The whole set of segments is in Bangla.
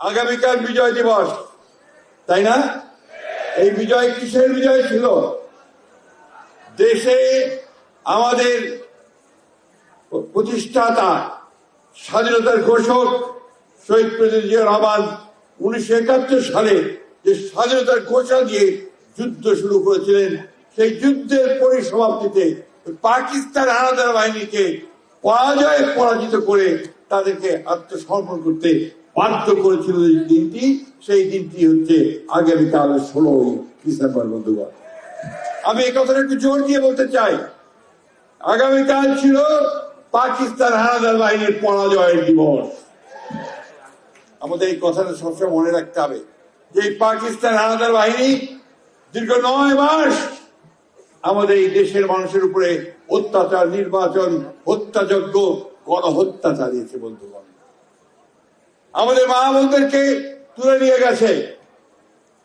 আগামীকাল বিজয় দিবস, তাই না? এই বিজয় কিসের বিজয় ছিল? দেশে আমাদের প্রতিষ্ঠাতা স্বাধীনতার ঘোষক শহীদ প্রেসিডেন্ট জিয়া রহমান 1971 সালে যে স্বাধীনতার ঘোষণা দিয়ে যুদ্ধ শুরু করেছিলেন, সেই যুদ্ধের পরিসমাপ্তিতে পাকিস্তান হানাদার বাহিনীকে পরাজিত করে তাদেরকে আত্মসমর্পণ করতে বাধ্য করেছিল এই দিনটি। সেই দিনটি হচ্ছে আগামীকাল 16 ডিসেম্বর। বন্ধুগণ, আমি এই কথাটা একটু জোর দিয়ে বলতে চাই, আগামীকাল ছিল পাকিস্তান হানাদার বাহিনীর পরাজয়ের দিবস। আমাদের এই কথাটা সবসময় মনে রাখতে হবে যে পাকিস্তান হানাদার বাহিনী দীর্ঘ 9 মাস আমাদের এই দেশের মানুষের উপরে অত্যাচার, নির্বাচন, হত্যাযজ্ঞ, গণহত্যা চালিয়েছে। বন্ধুগণ, আমাদের মা বোনদেরকে তুলে নিয়ে গেছে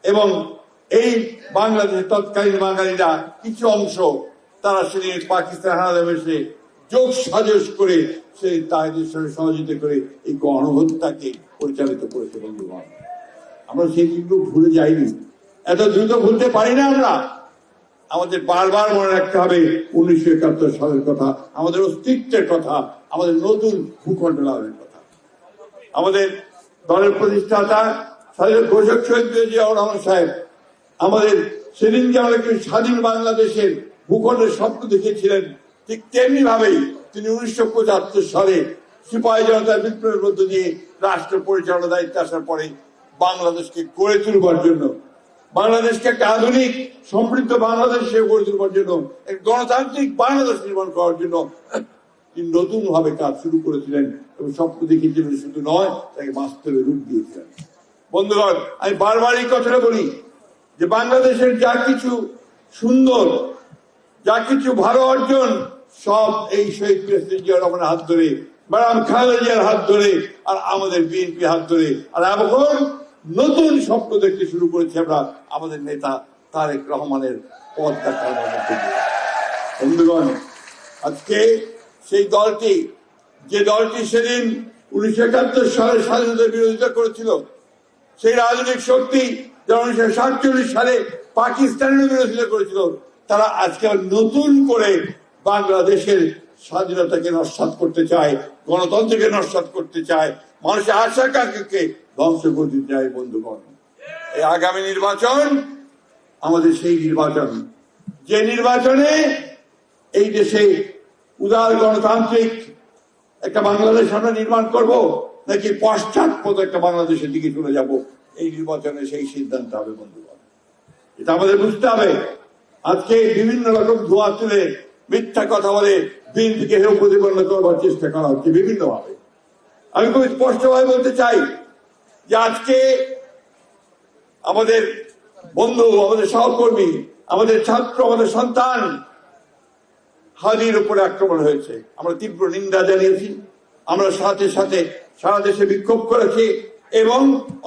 এবং এই বাংলাদেশের তৎকালীন বাঙালিরা কিছু অংশ তারা সেদিন পাকিস্তান হানাদার এসে যোগ সাজস করে সেই তাদের সঙ্গে সহযোগিতা করে এই গণহত্যাকে পরিচালিত করেছে। বন্ধুগণ, আমরা সেই দিনগুলো ভুলে যাইনি, এত দ্রুত ভুলতে পারি না আমরা। আমাদের বারবার মনে রাখতে হবে 1971 সালের কথা, আমাদের অস্তিত্বের কথা, আমাদের নতুন ভূখণ্ড লাভের কথা। আমাদের দলের প্রতিষ্ঠাতা স্বাধীন ঘোষক শহীদ জিয়া রহমান সাহেব আমাদের সেদিন যে আমাদেরকে স্বাধীন বাংলাদেশের ভূখণ্ডের স্বপ্ন দেখিয়েছিলেন, ঠিক তেমনি ভাবেই তিনি 1975 সালে সিপাহী জনতার বিপ্লবের মধ্য দিয়ে রাষ্ট্র পরিচালনার দায়িত্বে আসার পরে বাংলাদেশকে গড়ে তুলবার জন্য, বাংলাদেশকে একটা আধুনিক সমৃদ্ধ বাংলাদেশ গড়ে তুলবার জন্য, এক গণতান্ত্রিক বাংলাদেশ নির্মাণ করার জন্য তিনি নতুন ভাবে কাজ শুরু করেছিলেন এবং স্বপ্ন দেখিয়েছিলেন। শুধু নয়, তাকে বাস্তবে রূপ দিয়েছিলেন। বন্ধুগণ, আমি বারবার এই কথাটা বলি যে বাংলাদেশের যা কিছু সুন্দর, যা কিছু ভালো অর্জন, সব এই শহীদ প্রেসিডেন্ট জিয়া রহমানের হাত ধরে, ম্যাডাম খালেদা জিয়ার হাত ধরে, আর আমাদের বিএনপি হাত ধরে। আর এখন নতুন স্বপ্ন দেখতে শুরু করেছি আমরা আমাদের নেতা তারেক রহমানের পথ দেখার মধ্যে। বন্ধুগণ, আজকে সেই দলটি, যে দলটি সেদিন 1971 সালে স্বাধীনতার বিরোধিতা করেছিল, সেই রাজনৈতিক শক্তি যারা 1947 সালে পাকিস্তানের বিরোধিতা করেছিল, তারা আজকে নতুন করে বাংলাদেশের স্বাধীনতাকে নস্যাৎ করতে চায়, গণতন্ত্রকে নস্যাৎ করতে চায়, মানুষের আশা আকাঙ্ক্ষাকে ধ্বংস করতে চায়। বন্ধুগণ, এই আগামী নির্বাচন আমাদের সেই নির্বাচন, যে নির্বাচনে এই দেশে উদার গণতান্ত্রিক একটা বাংলাদেশ আমরা নির্মাণ করব, নাকি পশ্চাৎপদ একটা বাংলাদেশের দিকে চলে যাব, এই নির্বাচনে সেই সিদ্ধান্ত হবে। বন্ধুগণ, এটা আমাদের বুঝতে হবে। আজকে বিভিন্ন রকম ধোয়া তুলে মিথ্যা কথা বলে বিএনপিকে হেয় প্রতিপন্ন করবার চেষ্টা করা হচ্ছে বিভিন্ন ভাবে। আমি খুব স্পষ্টভাবে বলতে চাই যে আজকে আমাদের বন্ধু, আমাদের সহকর্মী, আমাদের ছাত্র, আমাদের সন্তান হাদির উপরে আক্রমণ হয়েছে। আমরা তীব্র নিন্দা জানিয়েছি, আমরা সাথে সাথে সারা দেশে বিক্ষোভ করেছি এবং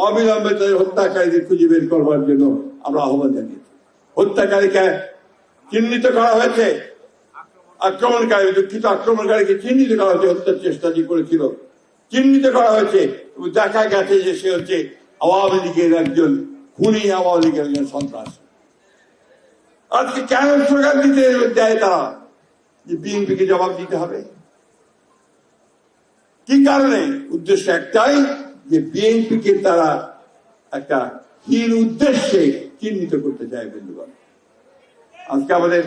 অবিলম্বে তাদের হত্যাকারীদের খুঁজে বের করবার জন্য আমরা আহ্বান জানিয়েছি। হত্যাকারীকে চিহ্নিত করা হয়েছে, আক্রমণকারীকে চিহ্নিত করা হয়েছে, হত্যার চেষ্টা যে করেছিল চিহ্নিত করা হয়েছে। দেখা গেছে যে সে হচ্ছে আওয়ামী লীগের একজন খুনি, আওয়ামী লীগের একজন সন্ত্রাস। আজকে কেন স্লোগান দিতে দেয় তারা যে বিএনপিকে জবাব দিতে হবে? কি কারণে? উদ্দেশ্য একটাই, যে বিএনপিকে তারা একটা হীন উদ্দেশ্যে চিহ্নিত করতে চায়। বন্ধুগণ, আজকে আমাদের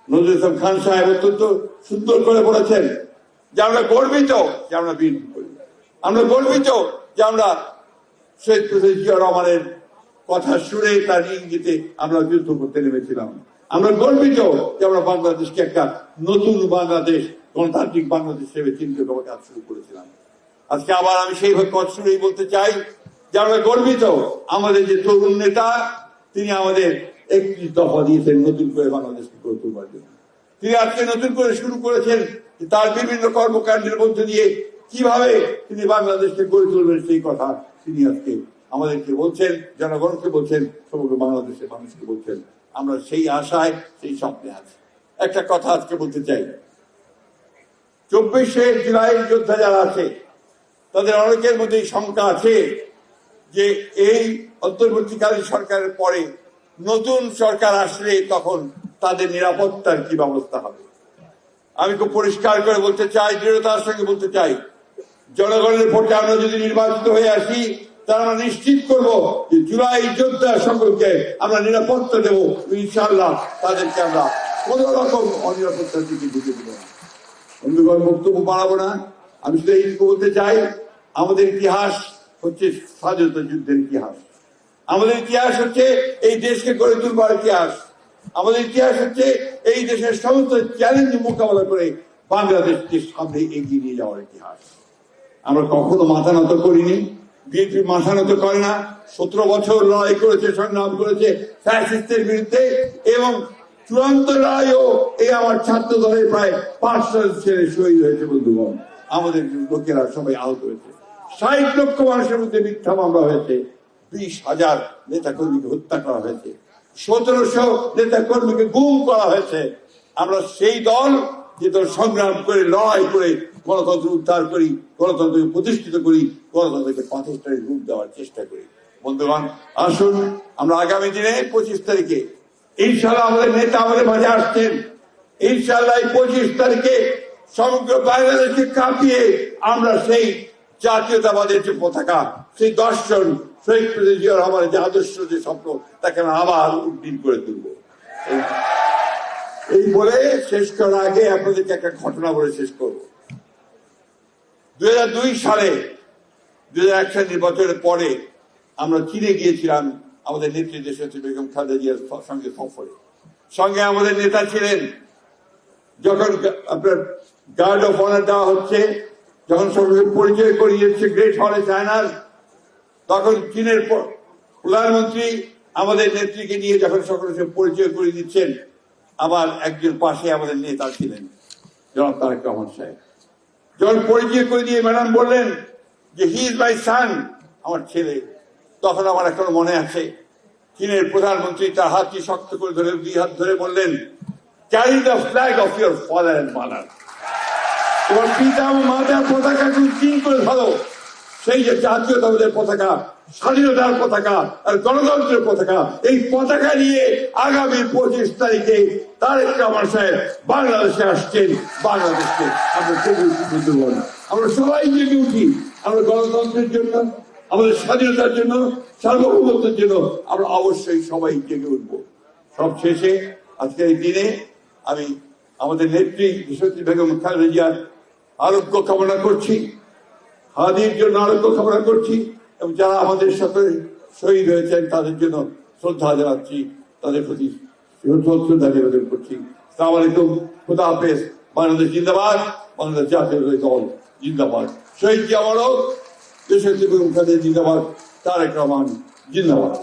নজরুল ইসলাম খান সাহেব অত্যন্ত সুন্দর করে বলেছেন যে আমরা গর্বিত যে আমরা বিএনপি করি, আমরা গর্বিত যে আমরা শহীদ প্রেসিডেন্ট জিয়া রহমানের কথা শুনে তার ইঙ্গিতে আমরা যুদ্ধ করতে নেমেছিলাম, আমরা গর্বিত যে আমরা বাংলাদেশকে একটা নতুন বাংলাদেশ, গণতান্ত্রিক বাংলাদেশ হিসেবে চিন্তা করে কাজ শুরু করেছিলাম। আজকে আবার আমি সেই কথা শুনেই বলতে চাই যে আমরা গর্বিত আমাদের যে তরুণ নেতা, তিনি আমাদের 31 দফা দিয়েছেন নতুন করে বাংলাদেশকে গড়ে তোলবার জন্য। তিনি আজকে নতুন করে শুরু করেছেন তার বিভিন্ন কর্মকাণ্ডের মধ্যে দিয়ে কিভাবে তিনি বাংলাদেশকে গড়ে তুলবেন, সেই কথা তিনি আজকে আমাদেরকে বলছেন, জনগণকে বলছেন, সমগ্র বাংলাদেশের মানুষকে বলছেন। আমরা সেই আশায়, সেই স্বপ্নে আছি। একটা কথা আজকে বলতে চাই, 24শে জুলাই যোদ্ধা যারা আছে তাদের অনেকের মধ্যে শঙ্কা আছে যে এই অন্তর্বর্তীকালীন সরকারের পরে নতুন সরকার আসলে তখন তাদের নিরাপত্তার কি ব্যবস্থা হবে। আমি খুব পরিষ্কার করে বলতে চাই, দৃঢ়তার সঙ্গে বলতে চাই, জনগণের ভোটে আমরা যদি নির্বাচিত হয়ে আসি, তার আমরা নিশ্চিত করব যে জুলাই যোদ্ধা সকলকে আমরা নিরাপত্তা দেব। ইনশাআল্লাহ তাদেরকে আমরা কোন রকম অনিরাপত্তার দিকে ঢুকে দেব না। বন্ধুগণ, বক্তব্য বাড়াবো না, আমি শুধু এইটুকু বলতে চাই, আমাদের ইতিহাস হচ্ছে স্বাধীনতা যুদ্ধের ইতিহাস। আমাদের ইতিহাস হচ্ছে এই দেশকে গড়ে তুলবার ইতিহাস। আমাদের ইতিহাস হচ্ছে এই দেশের সমস্ত চ্যালেঞ্জ মোকাবেলা করে বাংলাদেশকে সামনে এগিয়ে নিয়ে যাওয়ার ইতিহাস। আমরা কখনো মাথা নত করিনি, বিএনপি মাথা নত করে না। 17 বছর লড়াই করেছে, সংগ্রাম করেছে ফ্যাসিস্টের বিরুদ্ধে, এবং চূড়ান্ত লড়াইও এই আমার ছাত্র দলের প্রায় 500 ছেলে শহীদ হয়েছে। বন্ধুগণ, আমাদের লোকেরা সবাই আহত হয়েছে। 60 লক্ষ মানুষের মধ্যে মিথ্যা মামলা হয়েছে। 20,000 নেতা কর্মীকে হত্যা করা হয়েছে। 1700 নেতা কর্মীকে গুম করা হয়েছে। আমরা সেই দল যে দল সংগ্রাম করে, লড়াই করে গণতন্ত্র উদ্ধার করি, গণতন্ত্রকে প্রতিষ্ঠিত করি, গণতন্ত্রকে প্রতিষ্ঠায় রূপ দেওয়ার চেষ্টা করি। বন্ধুগণ, আসুন আমরা আগামী দিনে 25 তারিখে ইনশাআল্লাহ আমাদের নেতা আমাদের মাঝে আসছেন। ইনশাআল্লাহ 25 তারিখে সমগ্র বাংলাদেশকে কাঁপিয়ে আমরা সেই জাতীয়তাবাদের যে পতাকা, সেই দর্শন, শহীদ প্রেসিডেন্ট জিয়া রহমানের যে আদর্শ, যে স্বপ্ন, তাকে আমরা আবার উদ্দীন করে তুলব। এই বলে শেষ করার আগে আপনাদেরকে একটা ঘটনা বলে শেষ করব। 2002 সালে 2001 সাল নির্বাচনের পরে আমরা চীনে গিয়েছিলাম আমাদের নেত্রী দেশনেত্রী বেগম খালেদা জিয়ার সঙ্গে সফরে। সঙ্গে আমাদের নেতা ছিলেন। যখন আপনার গার্ড অফ অনার দেওয়া হচ্ছে, যখন সঙ্গে পরিচয় করিয়ে দিচ্ছে গ্রেট হলে চায়নার, তখন চীনের প্রধানমন্ত্রী আমাদের নেত্রীকে নিয়ে যখন সকলের সঙ্গে পরিচয় করিয়ে দিচ্ছেন, আবার একজন পাশে আমাদের নেতা ছিলেন জনাব তারেক রহমান সাহেব। যখন পরিচয় করে দিয়ে ম্যাডাম বললেন যে হি ইজ মাই সান, আমার ছেলে, তখন আমার এখনো মনে আছে চীনের প্রধানমন্ত্রী তার হাতটি শক্ত করে ধরে 2 হাত ধরে বললেন, carry the flag of your father and mother. তোমার পিতা ও মাতার পতাকাকে উজ্জীন করে ধরো। সেই যে জাতীয়তাবাদের পতাকা, স্বাধীনতার পতাকা আর গণতন্ত্রের পতাকা, এই পতাকা নিয়ে আগামী 25 তারিখে তারেক রহমান সাহেব বাংলাদেশে আসছেন। বাংলাদেশকে আমরা জেগে উঠি, আমরা সবাই জেগে উঠি। আমরা গণতন্ত্রের জন্য, আমাদের স্বাধীনতার জন্য, সার্বভৌমত্বের জন্য আমরা অবশ্যই সবাই জেগে উঠব। সব শেষে আজকের এই দিনে আমি আমাদের নেত্রী দেশনেত্রী বেগম খালেদা জিয়ার আরোগ্য কামনা করছি, হাদির জন্য আরোগ্য কামনা করছি, এবং যারা আমাদের সাথে শহীদ হয়েছেন তাদের জন্য শ্রদ্ধা জানাচ্ছি, তাদের প্রতি শ্রদ্ধা নিবেদন করছি। আসসালামু আলাইকুম, খুদা হাফেজ। বাংলাদেশ জিন্দাবাদ, বাংলাদেশ জাতীয় দল জিন্দাবাদ। শহীদ জিয়া অমর হোক, দেশনেত্রী বেগম খালেদা জিন্দাবাদ, তারেক রহমান জিন্দাবাদ।